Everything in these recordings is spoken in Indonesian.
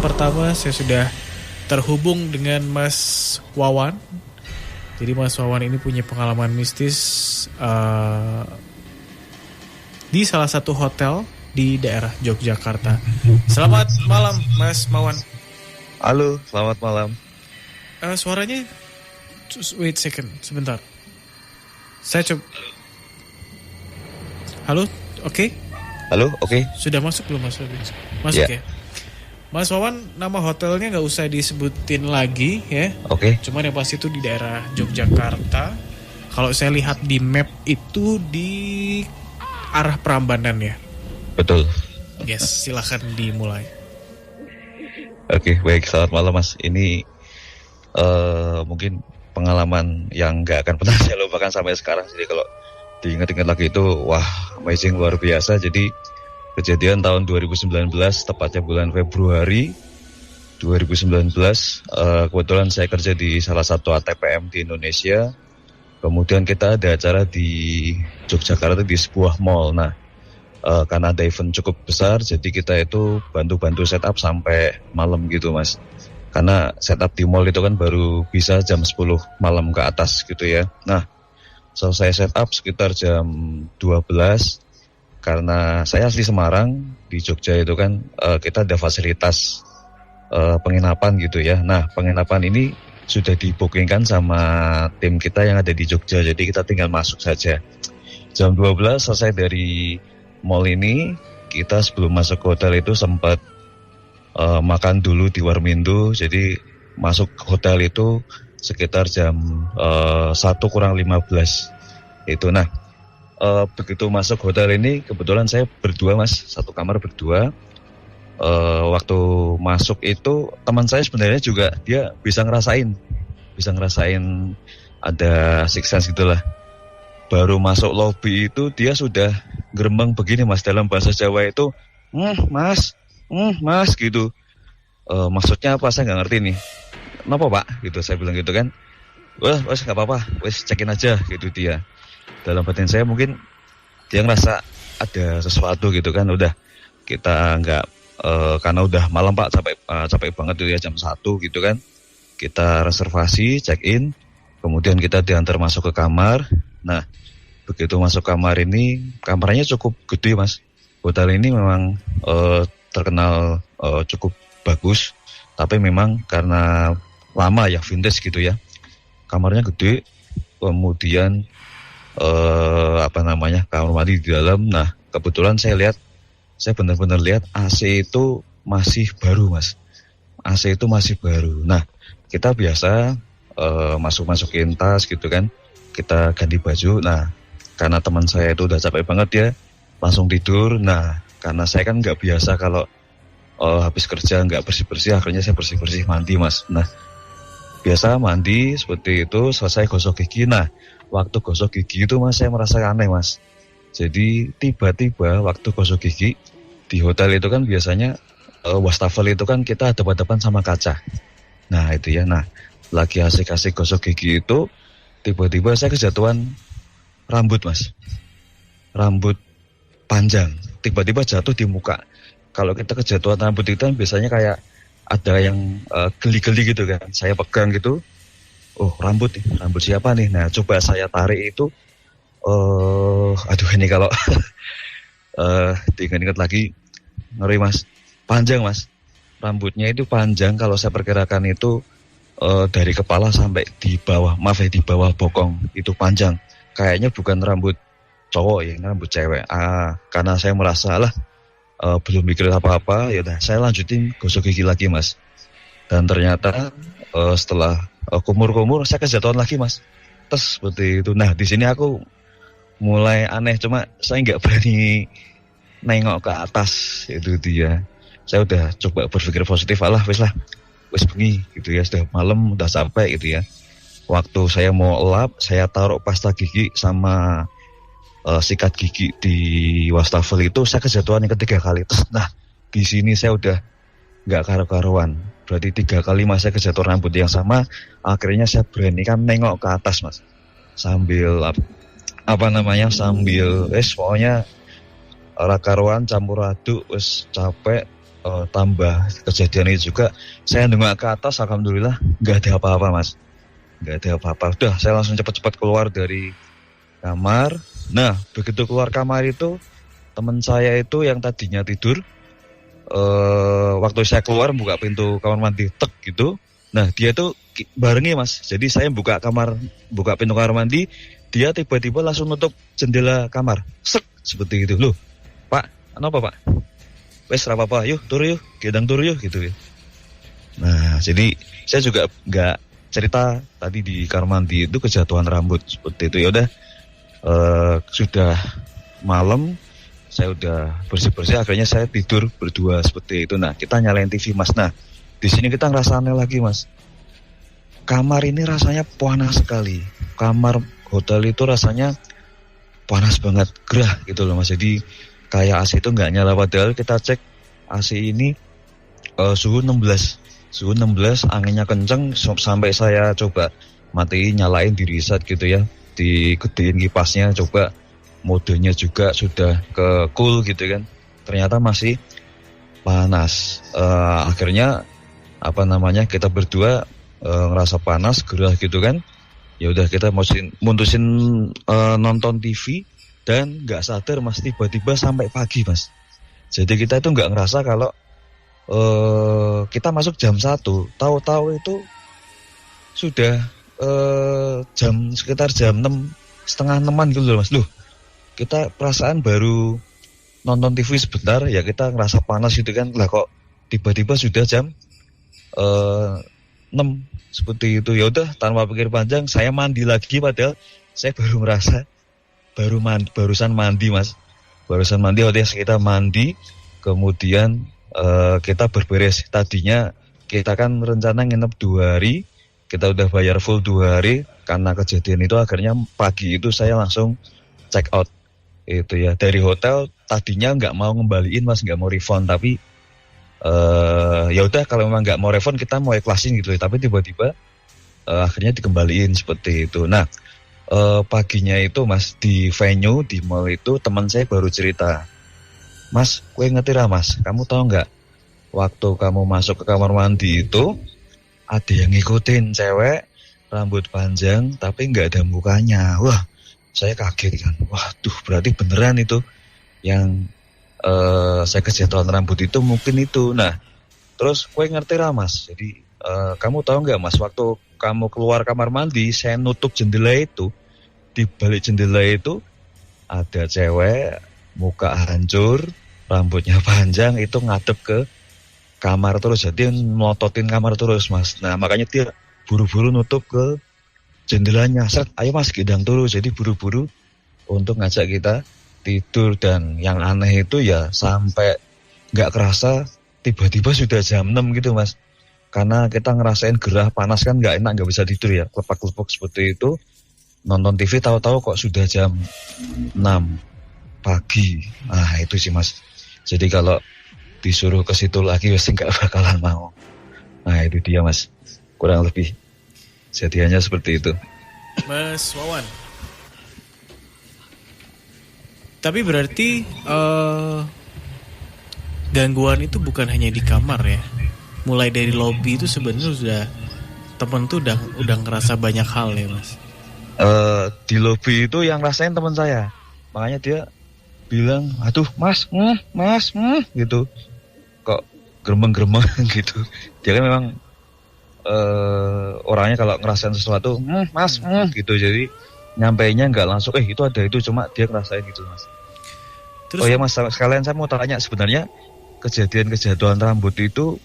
yang pertama saya sudah terhubung dengan Mas Wawan. Jadi Mas Wawan ini punya pengalaman mistis di salah satu hotel di daerah Yogyakarta. Selamat malam Mas Wawan. Halo, selamat malam. Suaranya, wait second, sebentar. Saya coba. Halo, oke? Halo, oke. Sudah masuk belum Mas? Masuk ya. Mas Wawan, nama hotelnya nggak usah disebutin lagi ya. Oke. Cuman yang pasti itu di daerah Yogyakarta. Kalau saya lihat di map itu di arah Prambanan ya. Betul. Yes, silakan dimulai. Oke, baik. Selamat malam Mas. Ini mungkin pengalaman yang nggak akan pernah saya lupakan sampai sekarang. Jadi kalau diingat-ingat lagi itu, wah, amazing, luar biasa. Jadi kejadian tahun 2019, tepatnya bulan Februari 2019. Kebetulan saya kerja di salah satu ATPM di Indonesia. Kemudian kita ada acara di Yogyakarta di sebuah mall. Nah, karena ada event cukup besar, jadi kita itu bantu-bantu setup sampai malam gitu Mas. Karena setup di mall itu kan baru bisa jam 10 malam ke atas gitu ya. Nah, selesai setup sekitar jam 12. Karena saya asli Semarang, di Jogja itu kan kita ada fasilitas penginapan gitu ya. Nah, penginapan ini sudah dibookingkan sama tim kita yang ada di Jogja, jadi kita tinggal masuk saja. Jam 12 selesai dari mall ini, kita sebelum masuk ke hotel itu sempat makan dulu di Warmindo. Jadi masuk ke hotel itu sekitar jam 1:15 itu. Nah, begitu masuk hotel ini kebetulan saya berdua Mas, satu kamar berdua. Waktu masuk itu teman saya sebenarnya juga dia bisa ngerasain ada six sense gitulah. Baru masuk lobby itu dia sudah gerembang begini Mas, dalam bahasa Jawa itu mas gitu. Maksudnya apa saya nggak ngerti nih. Kenapa Pak? Gitu saya bilang gitu kan. Wes nggak apa-apa, wes cekin aja gitu dia. Dalam batin saya mungkin dia ngerasa ada sesuatu gitu kan. Udah kita nggak karena udah malam Pak, capek banget tuh ya, jam 1 gitu kan. Kita reservasi, check in, kemudian kita diantar masuk ke kamar. Nah, begitu masuk kamar ini, kamarnya cukup gede Mas. Hotel ini memang terkenal cukup bagus, tapi memang karena lama ya, vintage gitu ya. Kamarnya gede, kemudian kamar mandi di dalam. Nah, kebetulan saya benar-benar lihat AC itu masih baru Mas. AC itu masih baru. Nah, kita biasa masukin tas gitu kan, kita ganti baju. Nah, karena teman saya itu udah capek banget, dia langsung tidur. Nah, karena saya kan nggak biasa kalau habis kerja nggak bersih-bersih, akhirnya saya bersih-bersih mandi Mas. Nah, biasa mandi seperti itu, selesai gosok gigi. Nah, waktu gosok gigi itu Mas, saya merasa aneh Mas. Jadi tiba-tiba waktu gosok gigi di hotel itu kan biasanya wastafel itu kan kita hadap-hadapan sama kaca. Nah itu ya, nah lagi asik-asik gosok gigi itu tiba-tiba saya kejatuhan rambut Mas. Rambut panjang tiba-tiba jatuh di muka. Kalau kita kejatuhan rambut itu kan biasanya kayak ada yang geli-geli gitu kan. Saya pegang gitu, oh rambut siapa nih? Nah coba saya tarik itu, aduh ini kalau diingat-ingat lagi ngeri Mas. Panjang Mas, rambutnya itu panjang, kalau saya perkirakan itu dari kepala sampai di bawah, di bawah bokong itu panjang. Kayaknya bukan rambut cowok ya, ini rambut cewek. Karena saya merasa lah belum mikir apa-apa, ya udah saya lanjutin gosok gigi lagi Mas. Dan ternyata setelah kumur-kumur saya kejatuhan lagi Mas. Terus seperti itu. Nah di sini aku mulai aneh, cuma saya nggak berani nengok ke atas itu dia. Saya udah coba berpikir positif, wes bengi gitu ya, sudah malam, udah sampai gitu ya. Waktu saya mau lap, saya taruh pasta gigi sama sikat gigi di wastafel itu, saya kejatuhan yang ketiga kali. Nah, di sini saya udah nggak karu-karuan. Berarti 3 kali Mas saya kejatuhan rambut yang sama. Akhirnya saya beranikan nengok ke atas Mas, sambil sambil pokoknya ora karuan, campur aduk, wes capek. tambah kejadian itu juga, saya nengok ke atas, alhamdulillah nggak ada apa-apa mas, nggak ada apa-apa. Udah saya langsung cepat-cepat keluar dari kamar. Nah begitu keluar kamar itu, teman saya itu yang tadinya tidur, waktu saya keluar buka pintu kamar mandi tek gitu, nah dia tuh barengi mas. Jadi saya buka pintu kamar mandi, dia tiba-tiba langsung nutup jendela kamar, sek, seperti itu. Loh pak, apa pak? Wes apa-apa, yuk turu yuk, gedang turu yuk gitu ya. Nah jadi saya juga nggak cerita tadi di kamar mandi itu kejatuhan rambut seperti itu. Ya udah, sudah malam, saya udah bersih-bersih, akhirnya saya tidur berdua seperti itu. Nah kita nyalain TV mas. Nah di sini kita ngerasa aneh lagi mas. Kamar ini rasanya panas sekali. Kamar hotel itu rasanya panas banget, gerah gitu loh mas. Jadi kayak AC itu nggak nyala, padahal kita cek AC ini suhu 16, anginnya kenceng sampai saya coba matiin, nyalain di reset gitu ya, digedein kipasnya, coba modenya juga sudah ke cool gitu kan, ternyata masih panas. Akhirnya kita berdua ngerasa panas, gerah gitu kan. Ya udah kita mutusin nonton TV. Dan nggak sadar mas, tiba-tiba sampai pagi mas. Jadi kita itu nggak ngerasa kalau kita masuk jam 1, tahu-tahu itu sudah sekitar jam 6, setengah 6-an gitu loh mas. Loh kita perasaan baru nonton TV sebentar ya kita ngerasa panas gitu kan, lah kok tiba-tiba sudah jam 6 seperti itu. Ya udah tanpa pikir panjang saya mandi lagi, padahal saya baru merasa barusan mandi mas, waktu kita mandi, kemudian kita berberes. Tadinya kita kan rencana nginep 2 hari, kita udah bayar full 2 hari, karena kejadian itu akhirnya pagi itu saya langsung check out itu ya dari hotel. Tadinya nggak mau ngembaliin mas, nggak mau refund, tapi ya udah kalau memang nggak mau refund kita mau ikhlasin gitu ya. Tapi tiba-tiba akhirnya dikembaliin seperti itu. Nah paginya itu mas di venue di mall itu teman saya baru cerita, mas kue ngerti lah mas, kamu tahu nggak waktu kamu masuk ke kamar mandi itu ada yang ngikutin cewek rambut panjang tapi nggak ada mukanya. Wah saya kaget kan, waduh berarti beneran itu yang saya kejatuhan rambut itu mungkin itu. Nah terus kue ngerti lah mas, jadi kamu tahu nggak mas, waktu kamu keluar kamar mandi saya nutup jendela itu, di balik jendela itu ada cewek muka hancur, rambutnya panjang, itu ngadep ke kamar terus, jadi melototin kamar terus mas. Nah makanya dia buru-buru nutup ke jendelanya, seret, ayo mas gedang turu. Jadi buru-buru untuk ngajak kita tidur. Dan yang aneh itu ya sampai nggak kerasa tiba-tiba sudah jam 6 gitu mas, karena kita ngerasain gerah panas kan, nggak enak, nggak bisa tidur ya, klepak-klepok seperti itu. Nonton TV tahu-tahu kok sudah jam 6 pagi. Nah itu sih mas. Jadi kalau disuruh ke situ lagi pasti nggak bakalan mau. Nah itu dia mas, kurang lebih jadiannya seperti itu. Mas Wawan, tapi berarti gangguan itu bukan hanya di kamar ya, mulai dari lobi itu sebenarnya sudah temen tuh udah ngerasa banyak hal ya mas. Di lobi itu yang rasain teman saya, makanya dia bilang, aduh mas, gitu, kok gremeng gitu. Dia kan memang orangnya kalau ngerasain sesuatu, mas, gitu. Jadi nyampainya nggak langsung, itu ada itu, cuma dia ngerasain gitu mas. Terus, oh ya mas, sekalian saya mau tanya, sebenarnya kejadian kejatuhan rambut itu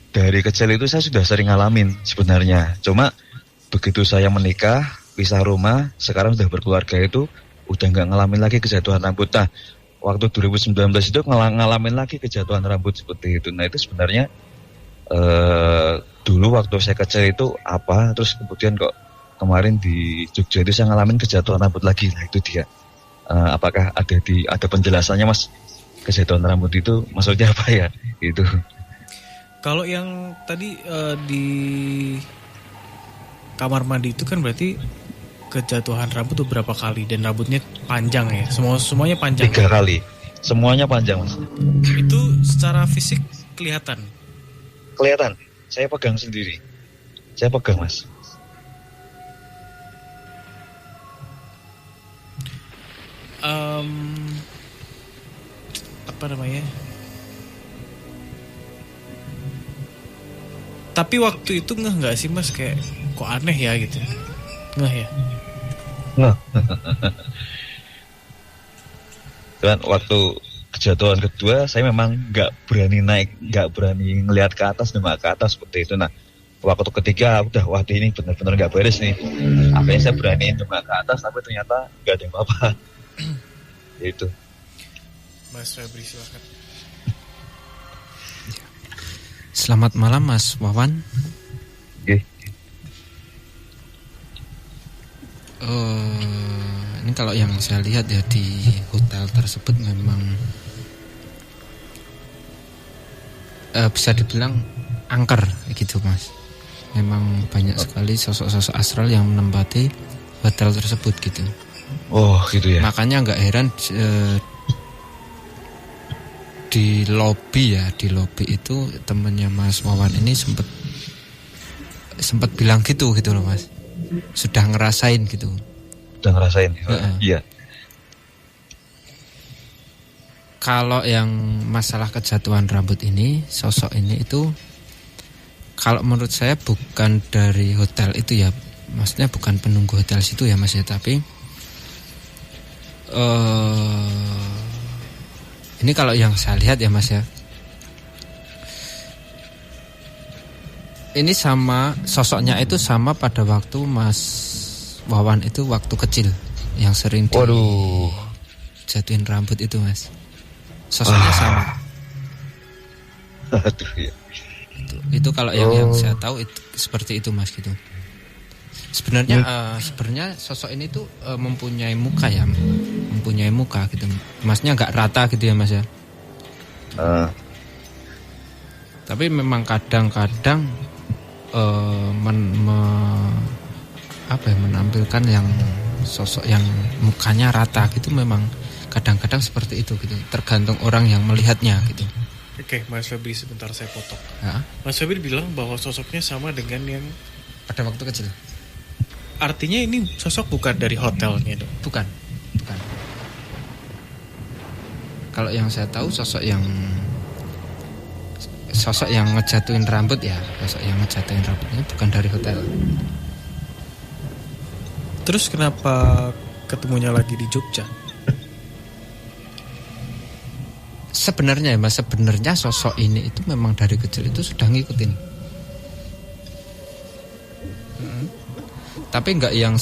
dari kecil itu saya sudah sering ngalamin sebenarnya. Cuma begitu saya menikah, pisah rumah, sekarang sudah berkeluarga itu udah nggak ngalamin lagi kejatuhan rambut. Nah, waktu 2019 itu ngalamin lagi kejatuhan rambut seperti itu. Nah, itu sebenarnya dulu waktu saya kecil itu apa, terus kemudian kok kemarin di Jogja itu saya ngalamin kejatuhan rambut lagi. Nah, itu dia. Apakah ada penjelasannya mas, kejatuhan rambut itu maksudnya apa ya? Itu. Kalau yang tadi di kamar mandi itu kan berarti kejatuhan rambut tuh berapa kali dan rambutnya panjang ya? Semuanya panjang. 3 kali. Semuanya panjang mas. Itu secara fisik kelihatan? Kelihatan. Saya pegang sendiri. Saya pegang, Mas. Apa namanya? Tapi waktu itu nggak sih Mas, kayak kok aneh ya gitu? Nggak ya? Nggak. Dan waktu kejatuhan kedua saya memang nggak berani naik, nggak berani ngelihat ke atas, nembak ke atas seperti itu. Nah, waktu ketiga wah ini benar-benar nggak beres nih. Akhirnya saya berani nembak ke atas, tapi ternyata nggak ada apa-apa. Itu. Mas Febri silakan. Selamat malam Mas Wawan. Okay. Ini kalau yang saya lihat ya di hotel tersebut memang bisa dibilang angker gitu Mas. Memang banyak sekali sosok-sosok astral yang menempati hotel tersebut gitu. Oh gitu ya. Makanya nggak heran di lobi itu temennya Mas Wawan ini sempat bilang gitu loh Mas. Sudah ngerasain gitu. Udah ngerasain. Iya. Kalau yang masalah kejatuhan rambut ini, sosok ini itu kalau menurut saya bukan dari hotel itu ya. Maksudnya bukan penunggu hotel situ ya Mas ya, tapi ini kalau yang saya lihat ya Mas ya, ini sama sosoknya itu sama pada waktu Mas Wawan itu waktu kecil yang sering dijatuhin rambut itu Mas. Sosoknya sama. Aduh ya. Itu kalau yang saya tahu itu seperti itu Mas gitu. Sebenarnya sosok ini tuh mempunyai muka gitu. Masnya nggak rata gitu ya Mas ya. Tapi memang kadang-kadang menampilkan yang sosok yang mukanya rata gitu, memang kadang-kadang seperti itu gitu. Tergantung orang yang melihatnya gitu. Oke, Mas Febri sebentar saya potong. Ya. Mas Febri bilang bahwa sosoknya sama dengan yang Pada waktu kecil. Artinya ini sosok bukan dari hotelnya dong? Bukan. Kalau yang saya tahu sosok yang ngejatuhin rambut ya, sosok yang ngejatuhin rambutnya bukan dari hotel. Terus kenapa ketemunya lagi di Jogja? Sebenarnya ya Mas, sosok ini itu memang dari kecil itu sudah ngikutin. Tapi enggak yang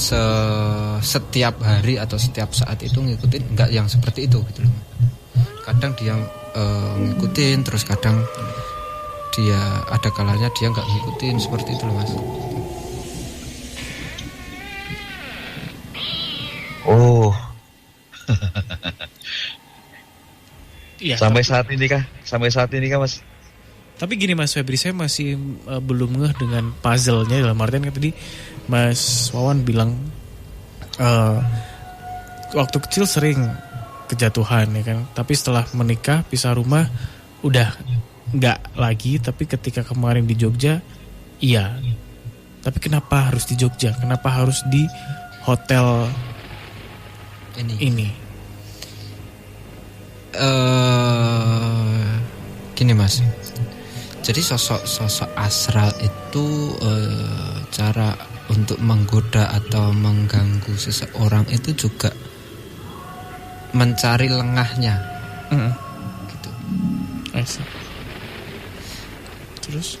setiap hari atau setiap saat itu ngikutin, enggak yang seperti itu gitu loh. Kadang dia ngikutin, terus kadang dia ada kalanya dia enggak ngikutin, seperti itu loh Mas. Oh. Iya. Sampai saat ini kah Mas? Tapi gini Mas Febri, saya masih belum ngeh dengan puzzle-nya. Dalam artian kan tadi Mas Wawan bilang waktu kecil sering kejatuhan ya kan, tapi setelah menikah pisah rumah udah nggak lagi. Tapi ketika kemarin di Jogja iya. Tapi kenapa harus di Jogja? Kenapa harus di hotel ini? Gini Mas, jadi sosok astral itu cara untuk menggoda atau mengganggu seseorang itu juga mencari lengahnya, gitu. Terus?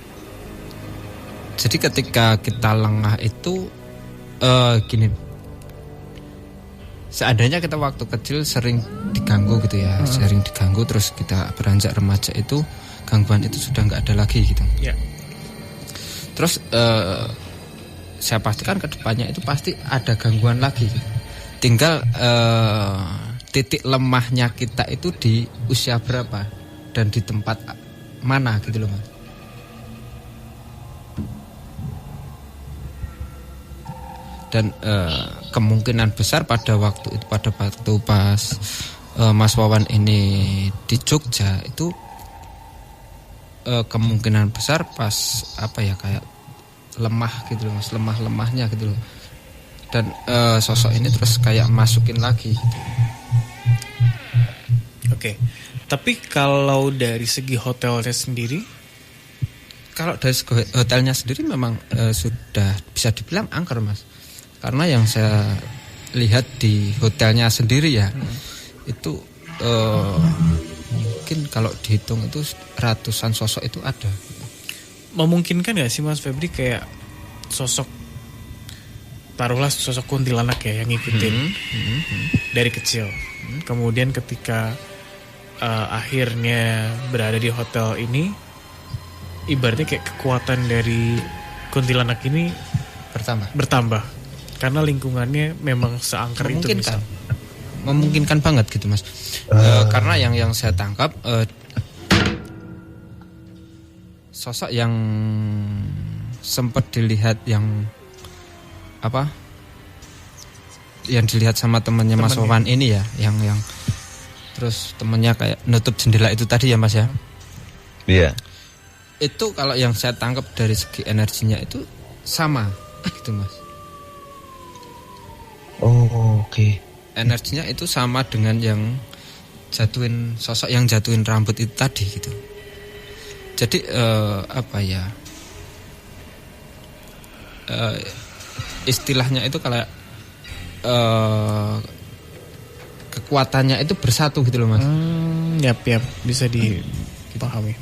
Jadi ketika kita lengah itu, gini, seandainya kita waktu kecil sering diganggu gitu ya, sering diganggu, terus kita beranjak remaja itu gangguan itu sudah nggak ada lagi gitu. Yeah. Terus saya pastikan kedepannya itu pasti ada gangguan lagi. Tinggal titik lemahnya kita itu di usia berapa dan di tempat mana gitu loh Mas. Dan kemungkinan besar pada waktu pas Mas Wawan ini di Jogja itu kemungkinan besar pas apa ya kayak lemah gitu loh Mas, lemahnya gitu loh. Dan sosok ini terus kayak masukin lagi gitu. Oke. Tapi kalau dari segi hotelnya sendiri, Kalau dari segi hotelnya sendiri memang sudah bisa dibilang angker Mas. Karena yang saya lihat di hotelnya sendiri ya, itu mungkin kalau dihitung itu ratusan sosok itu ada. memungkinkan nggak sih Mas Febri kayak sosok, taruhlah sosok kuntilanak ya yang ngikutin dari kecil. Kemudian ketika akhirnya berada di hotel ini, ibaratnya kayak kekuatan dari kuntilanak ini bertambah karena lingkungannya memang seangker itu Memungkinkan. misal. Memungkinkan banget gitu Mas. Karena yang saya tangkap sosok yang sempat dilihat yang apa? Yang dilihat sama temannya Mas Wawan ini ya, yang terus temannya kayak nutup jendela itu tadi ya Mas ya. Iya. Itu kalau yang saya tangkap dari segi energinya itu sama gitu Mas. Oh, oke. Energinya itu sama dengan yang sosok yang jatuhin rambut itu tadi gitu. Jadi apa ya? Istilahnya itu kalau kekuatannya itu bersatu gitu loh Mas. Yap, bisa dipahami.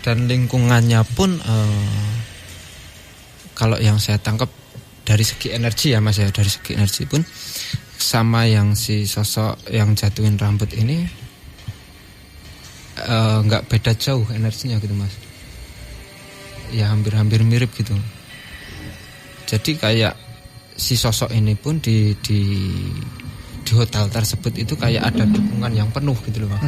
Dan lingkungannya pun kalau yang saya tangkap dari segi energi ya Mas ya, dari segi energi pun sama yang si sosok yang jatuhin rambut ini nggak beda jauh energinya gitu Mas. Ya hampir-hampir mirip gitu. Jadi kayak si sosok ini pun di hotel tersebut itu kayak ada dukungan yang penuh gitu loh Mas.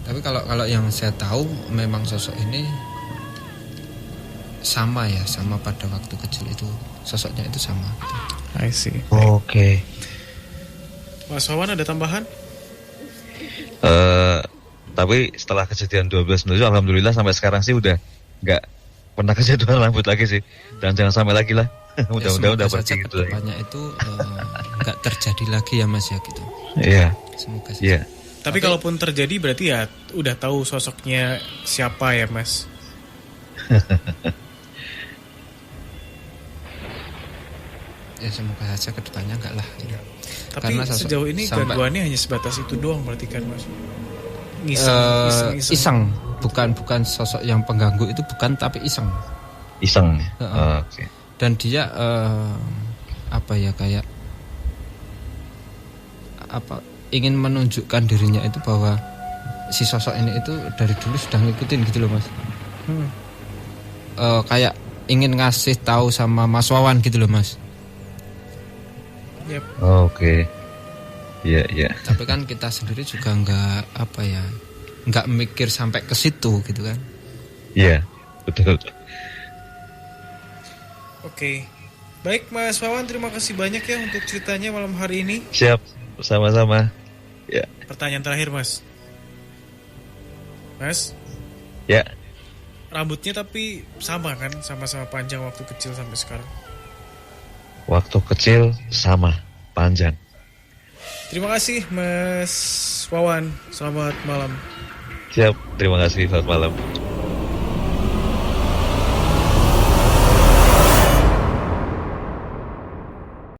Tapi kalau yang saya tahu memang sosok ini sama ya, sama pada waktu kecil itu sosoknya itu sama gitu. I see. Oke. Mas Wawan ada tambahan? Tapi setelah kejadian 12 Mei alhamdulillah sampai sekarang sih udah nggak pernah kejadian rambut lagi sih, dan jangan sampai lagi lah. Mudah-mudahan udah pergi gitu. Kedepannya itu nggak terjadi lagi ya Mas ya gitu. Iya. Semoga saja. Iya. Tapi kalaupun terjadi berarti ya udah tahu sosoknya siapa ya Mas? Ya semoga saja kedepannya enggak lah. Ya. Tapi sejauh ini gangguannya hanya sebatas itu doang berarti kan Mas? Iseng. Bukan sosok yang pengganggu itu bukan, tapi iseng. Iseng. Oke. Dan dia apa ya kayak apa ingin menunjukkan dirinya itu bahwa si sosok ini itu dari dulu sudah ngikutin gitu loh Mas. Kayak ingin ngasih tahu sama Mas Wawan gitu loh Mas. Yep. Oke. Iya. Tapi kan kita sendiri juga nggak mikir sampai ke situ gitu kan. Iya, betul. Oke. Baik Mas Wawan, terima kasih banyak ya untuk ceritanya malam hari ini. Siap, sama-sama. Ya. Pertanyaan terakhir Mas. Mas? Ya. Rambutnya tapi sama kan? Sama-sama panjang waktu kecil sampai sekarang. Waktu kecil sama, panjang. Terima kasih Mas Wawan. Selamat malam. Siap, terima kasih. Selamat malam.